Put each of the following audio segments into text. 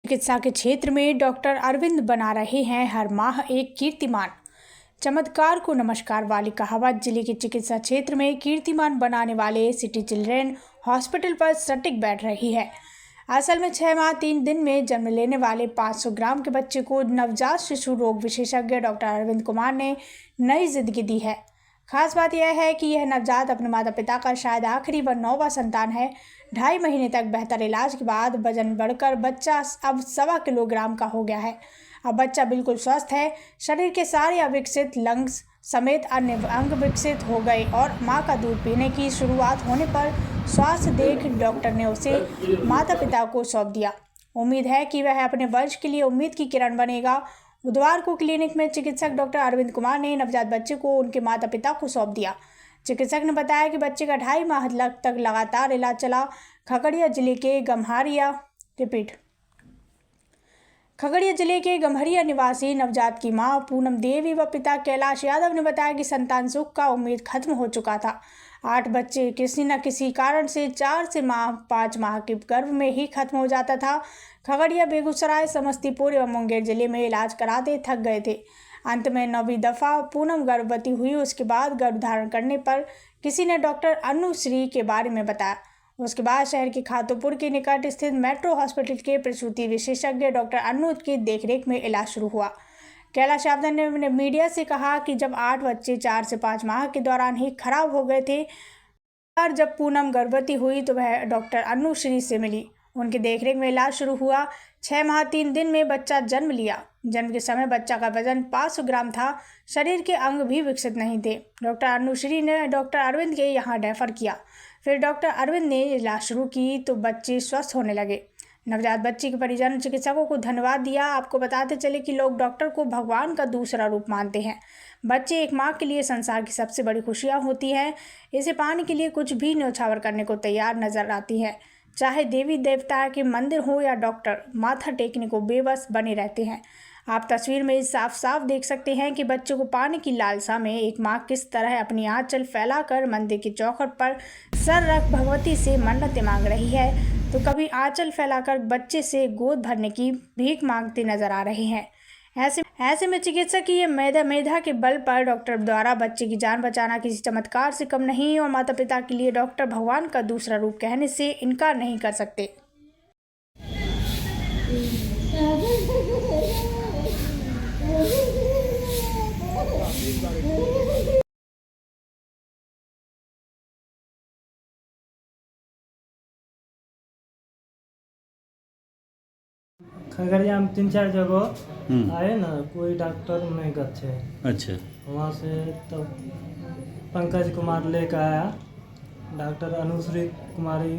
चिकित्सा के क्षेत्र में डॉक्टर अरविंद बना रहे हैं हर माह एक कीर्तिमान। चमत्कार को नमस्कार वाली कहावत जिले के चिकित्सा क्षेत्र में कीर्तिमान बनाने वाले सिटी चिल्ड्रेन हॉस्पिटल पर सटीक बैठ रही है। असल में 6 माह 3 दिन में जन्म लेने वाले 500 ग्राम के बच्चे को नवजात शिशु रोग विशेषज्ञ डॉक्टर अरविंद कुमार ने नई जिंदगी दी है। खास बात यह है कि यह नवजात अपने माता पिता का शायद आखिरी व 9वां संतान है। 2.5 महीने तक बेहतर इलाज के बाद वजन बढ़कर बच्चा अब 1.25 किलोग्राम का हो गया है। अब बच्चा बिल्कुल स्वस्थ है। शरीर के सारे अविकसित लंग्स समेत अन्य अंग विकसित हो गए और मां का दूध पीने की शुरुआत होने पर स्वास्थ्य देख डॉक्टर ने उसे माता पिता को सौंप दिया। उम्मीद है कि वह अपने वंश के लिए उम्मीद की किरण बनेगा। बुधवार को क्लिनिक में चिकित्सक डॉक्टर अरविंद कुमार ने नवजात बच्चे को उनके माता पिता को सौंप दिया। चिकित्सक ने बताया कि बच्चे का 2.5 माह तक लगातार इलाज चला। खगड़िया जिले के गम्हरिया निवासी नवजात की मां पूनम देवी व पिता कैलाश यादव ने बताया कि संतान सुख का उम्मीद खत्म हो चुका था। 8 बच्चे किसी न किसी कारण से 4 से 5 माह के गर्भ में ही खत्म हो जाता था। खगड़िया, बेगूसराय, समस्तीपुर एवं मुंगेर जिले में इलाज कराते थक गए थे। अंत में 9वीं दफ़ा पूनम गर्भवती हुई। उसके बाद गर्भ धारण करने पर किसी ने डॉक्टर अनुश्री के बारे में बताया। उसके बाद शहर के खातोपुर के निकट स्थित मेट्रो हॉस्पिटल के प्रसूति विशेषज्ञ डॉक्टर अनु की देखरेख में इलाज शुरू हुआ। कैलाश यादव ने मीडिया से कहा कि जब 8 बच्चे 4 से 5 माह के दौरान ही खराब हो गए थे, और जब पूनम गर्भवती हुई तो वह डॉक्टर अनुश्री से मिली। उनकी देखरेख में इलाज शुरू हुआ। 6 माह 3 दिन में बच्चा जन्म लिया। जन्म के समय बच्चा का वजन 500 ग्राम था। शरीर के अंग भी विकसित नहीं थे। डॉक्टर अनुश्री ने डॉक्टर अरविंद के यहाँ रेफर किया। फिर डॉक्टर अरविंद ने इलाज शुरू की तो बच्चे स्वस्थ होने लगे। नवजात बच्चे के परिजन चिकित्सकों को धन्यवाद दिया। आपको बताते चले कि लोग डॉक्टर को भगवान का दूसरा रूप मानते हैं। बच्चे एक माँ के लिए संसार की सबसे बड़ी खुशियाँ होती हैं। इसे पाने के लिए कुछ भी न्यौछावर करने को तैयार नजर आती है। चाहे देवी देवता के मंदिर हो या डॉक्टर, माथा टेकने को बेबस बने रहते हैं। आप तस्वीर में साफ साफ देख सकते हैं कि बच्चे को पाने की लालसा में एक माँ किस तरह अपनी आंचल फैलाकर मंदिर के चौखट पर सर रख भगवती से मन्नतें मांग रही है, तो कभी आंचल फैलाकर बच्चे से गोद भरने की भीख मांगते नजर आ रहे हैं। ऐसे में चिकित्सक की ये मेधा के बल पर डॉक्टर द्वारा बच्चे की जान बचाना किसी चमत्कार से कम नहीं और माता पिता के लिए डॉक्टर भगवान का दूसरा रूप कहने से इनकार नहीं कर सकते। खगड़िया में 3-4 जगह आए ना, कोई डॉक्टर नहीं अच्छे। अच्छा। वहाँ से तब पंकज कुमार लेकर आया, डॉक्टर अनुश्री कुमारी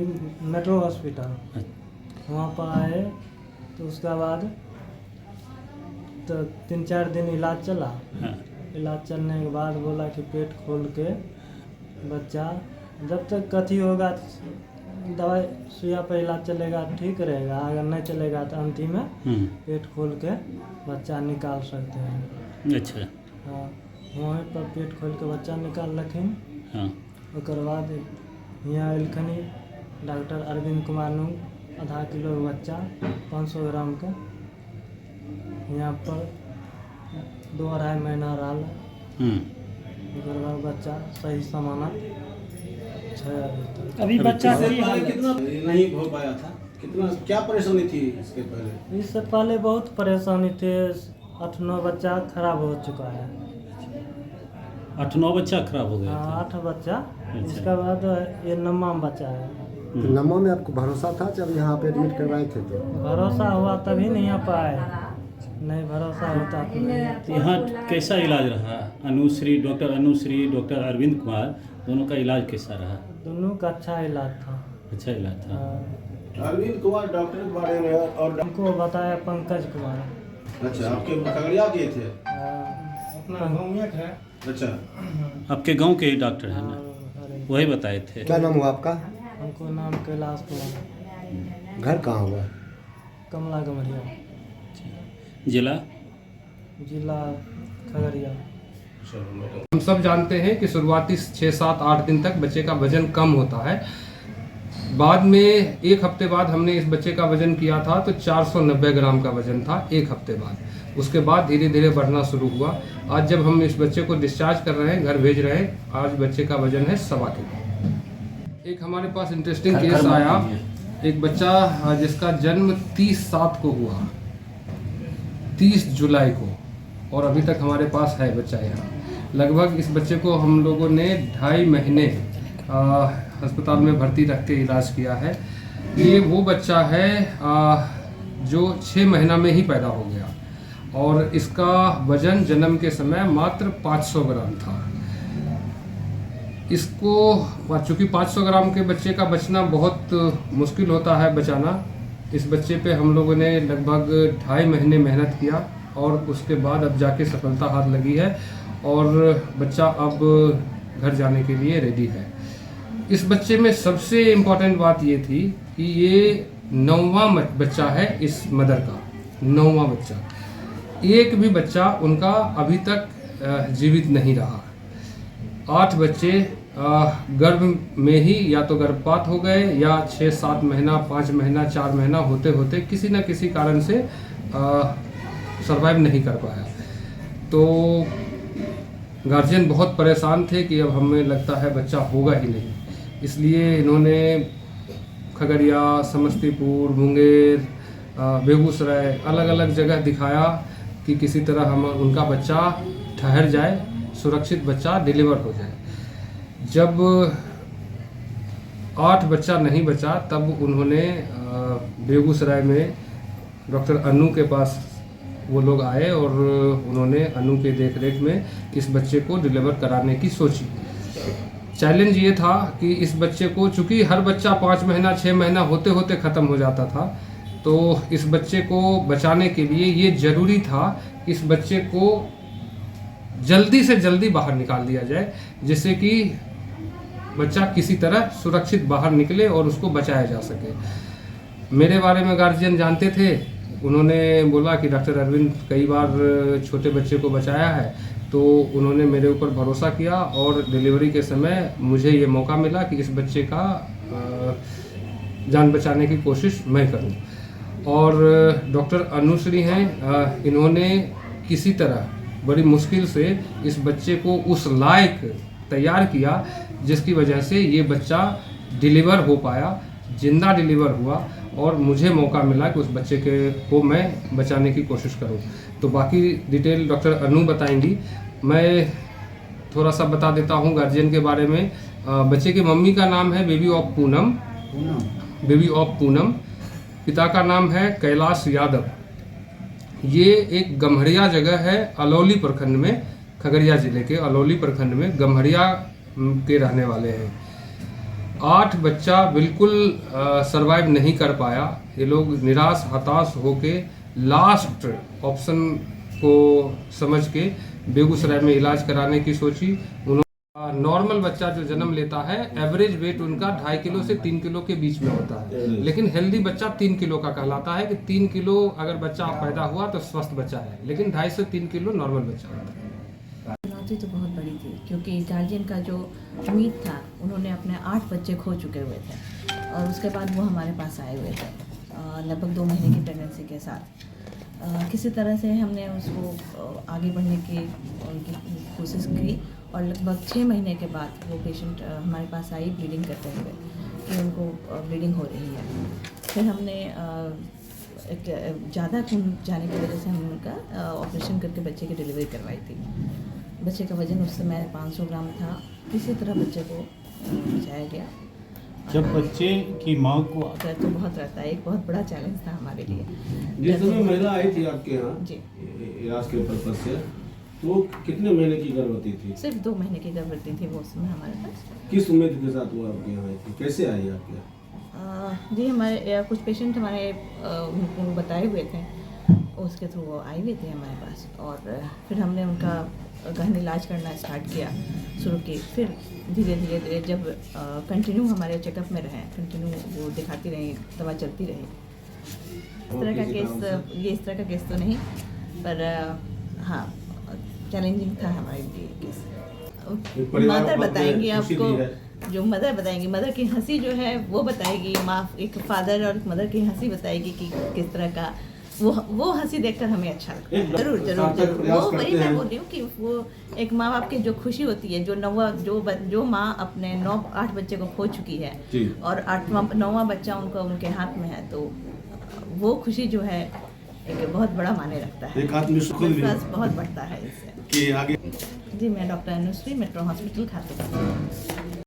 मेट्रो हॉस्पिटल। वहाँ पर आए तो उसके बाद तो 3-4 दिन इलाज चला। इलाज चलने के बाद बोला कि पेट खोल के बच्चा जब तक कथी होगा दवाई सुइया पर इलाज चलेगा ठीक रहेगा, अगर नहीं चलेगा तो अंतिम में पेट खोल के बच्चा निकाल सकते हैं। अच्छा। हाँ, वहीं पर पेट खोल के बच्चा निकाल लखिन। हाँ। उसके बाद यहाँ एलखनी डॉक्टर अरविंद कुमार ने आधा किलो बच्चा 500 ग्राम का यहाँ पर 2-2.5 महीना रहा। उसके बाद बच्चा सही समानत अभी बच्चा कितना नहीं हो पाया था, कितना क्या परेशानी थी इसके पहले? इससे पहले बहुत परेशानी थे। 8-9 बच्चा खराब हो चुका है। 8-9 बच्चा खराब हो गया था। 8 बच्चा। अच्छा। इसके बाद ये 9वां बच्चा है। तो 9वां में आपको भरोसा था जब यहाँ पे एडमिट करवाए थे? तो भरोसा हुआ तभी नहीं आ पाए, नहीं भरोसा होता तो यहाँ कैसा इलाज रहा? डॉक्टर अनुश्री, डॉक्टर अरविंद कुमार, दोनों का इलाज कैसा रहा? दोनों का अच्छा इलाज था। अच्छा इलाज था। अरविंद कुमार डॉक्टर के बारे में और हमको बताया पंकज कुमार। अच्छा, आपके खगड़िया के थे? अपना गाँव में है। अच्छा, आपके गांव के ही डॉक्टर हैं ना, वही बताए थे। क्या नाम हुआ आपका? हमको नाम कैलाश कुमार। घर कहाँ हुआ? कमला गमरिया, जिला खगड़िया। हम सब जानते हैं कि शुरुआती 6, 7, 8 दिन तक बच्चे का वजन कम होता है। बाद में एक हफ्ते बाद हमने इस बच्चे का वजन किया था तो 490 ग्राम का वजन था एक हफ्ते बाद। उसके बाद धीरे धीरे बढ़ना शुरू हुआ। आज जब हम इस बच्चे को डिस्चार्ज कर रहे हैं, घर भेज रहे हैं, आज बच्चे का वजन है 1.25 किलो। एक हमारे पास इंटरेस्टिंग केस आया, एक बच्चा जिसका जन्म 30/7 को हुआ, 30 जुलाई को, और अभी तक हमारे पास है बच्चा यहाँ। लगभग इस बच्चे को हम लोगों ने 2.5 महीने अस्पताल में भर्ती रख के इलाज किया है। ये वो बच्चा है जो 6 महीना में ही पैदा हो गया और इसका वजन जन्म के समय मात्र 500 ग्राम था। इसको चूँकि 500 ग्राम के बच्चे का बचना बहुत मुश्किल होता है बचाना, इस बच्चे पे हम लोगों ने लगभग 2.5 महीने मेहनत किया और उसके बाद अब जाके सफलता हाथ लगी है और बच्चा अब घर जाने के लिए रेडी है। इस बच्चे में सबसे इम्पोर्टेंट बात ये थी कि ये 9वां बच्चा है इस मदर का, 9वां बच्चा। एक भी बच्चा उनका अभी तक जीवित नहीं रहा। 8 बच्चे गर्भ में ही या तो गर्भपात हो गए या 6-7 महीना, 5 महीना, 4 महीना होते होते किसी न किसी कारण से सरवाइव नहीं कर पाया। तो गार्जियन बहुत परेशान थे कि अब हमें लगता है बच्चा होगा ही नहीं। इसलिए इन्होंने खगड़िया, समस्तीपुर, मुंगेर, बेगूसराय अलग अलग जगह दिखाया कि किसी तरह हम उनका बच्चा ठहर जाए, सुरक्षित बच्चा डिलीवर हो जाए। जब 8 बच्चा नहीं बचा तब उन्होंने बेगूसराय में डॉक्टर अनु के पास वो लोग आए और उन्होंने अनु के देखरेख में इस बच्चे को डिलीवर कराने की सोची। चैलेंज ये था कि इस बच्चे को, चूँकि हर बच्चा 5 महीना 6 महीना होते होते ख़त्म हो जाता था, तो इस बच्चे को बचाने के लिए ये ज़रूरी था इस बच्चे को जल्दी से जल्दी बाहर निकाल दिया जाए, जिससे कि बच्चा किसी तरह सुरक्षित बाहर निकले और उसको बचाया जा सके। मेरे बारे में गार्जियन जानते थे, उन्होंने बोला कि डॉक्टर अरविंद कई बार छोटे बच्चे को बचाया है, तो उन्होंने मेरे ऊपर भरोसा किया और डिलीवरी के समय मुझे ये मौका मिला कि इस बच्चे का जान बचाने की कोशिश मैं करूं। और डॉक्टर अनुश्री हैं, इन्होंने किसी तरह बड़ी मुश्किल से इस बच्चे को उस लायक तैयार किया जिसकी वजह से ये बच्चा डिलीवर हो पाया, जिंदा डिलीवर हुआ और मुझे मौका मिला कि उस बच्चे को मैं बचाने की कोशिश करूं। तो बाकी डिटेल डॉक्टर अनु बताएंगी। मैं थोड़ा सा बता देता हूं गार्जियन के बारे में। बच्चे की मम्मी का नाम है बेबी ऑफ पूनम। पिता का नाम है कैलाश यादव। ये एक गम्हरिया जगह है अलौली प्रखंड में, खगड़िया जिले के अलौली प्रखंड में गम्हरिया के रहने वाले हैं। 8 बच्चा बिल्कुल सरवाइव नहीं कर पाया। ये लोग निराश हताश होके लास्ट ऑप्शन को समझ के बेगूसराय में इलाज कराने की सोची। उन्होंने नॉर्मल बच्चा जो जन्म लेता है, एवरेज वेट उनका 2.5 किलो से 3 किलो के बीच में होता है, लेकिन हेल्दी बच्चा 3 किलो का कहलाता है कि 3 किलो अगर बच्चा पैदा हुआ तो स्वस्थ बच्चा है, लेकिन 2.5 से 3 किलो नॉर्मल बच्चा होता है। चुनौती तो बहुत बड़ी थी क्योंकि गार्जियन का जो उम्मीद था, उन्होंने अपने 8 बच्चे खो चुके हुए थे और उसके बाद वो हमारे पास आए हुए थे लगभग 2 महीने की प्रेगनेंसी के साथ। किसी तरह से हमने उसको आगे बढ़ने की उनकी कोशिश की और लगभग 6 महीने के बाद वो पेशेंट हमारे पास आई ब्लीडिंग करते हुए कि उनको ब्लीडिंग हो रही है। फिर हमने ज़्यादा खून जाने की वजह से हमने उनका ऑपरेशन करके बच्चे की डिलीवरी करवाई थी। बच्चे का वज़न उस समय 500 ग्राम था। किसी तरह बच्चे को बचाया गया। जब बच्चे की माँ को डर तो बहुत रहता है, एक बहुत बड़ा चैलेंज था हमारे लिए। जिस समय महिला आई थी आपके यहाँ जी, इलाज के पर्पज से, तो कितने महीने की गर्भवती थी? सिर्फ 2 महीने की गर्भवती थी वो समय हमारे पास। किस उम्मीद के साथ वो आपके यहाँ आई थी? कैसे आई आपके यहाँ? जी, हमारे कुछ पेशेंट हमारे उनको बताए हुए थे, उसके थ्रू वो आई हुई थी हमारे पास और फिर हमने उनका गहन इलाज करना स्टार्ट किया, शुरू की। फिर धीरे धीरे जब कंटिन्यू हमारे चेकअप में रहे, कंटिन्यू वो दिखाती रही, दवा चलती रही। इस तरह का केस, ये इस तरह का केस तो नहीं, पर हाँ चैलेंजिंग था हमारे लिए केस। मदर बताएंगी आपको। जो मदर बताएंगी, मदर की हंसी जो है वो बताएगी, माँ एक फादर और मदर की हंसी बताएगी कि किस तरह का वो हंसी देखकर हमें अच्छा लगता है। जरूर जरूर जरूर वो वही मैं बोल रही हूँ कि वो एक माँ बाप की जो खुशी होती है, जो माँ अपने 9-8 बच्चे को खो चुकी है और 9वां बच्चा उनके हाथ में है, तो वो खुशी जो है एक बहुत बड़ा मायने रखता है, विश्वास बहुत बढ़ता है इससे। कि आगे जी मैं डॉक्टर अनुश्री, मेट्रो हॉस्पिटल खाते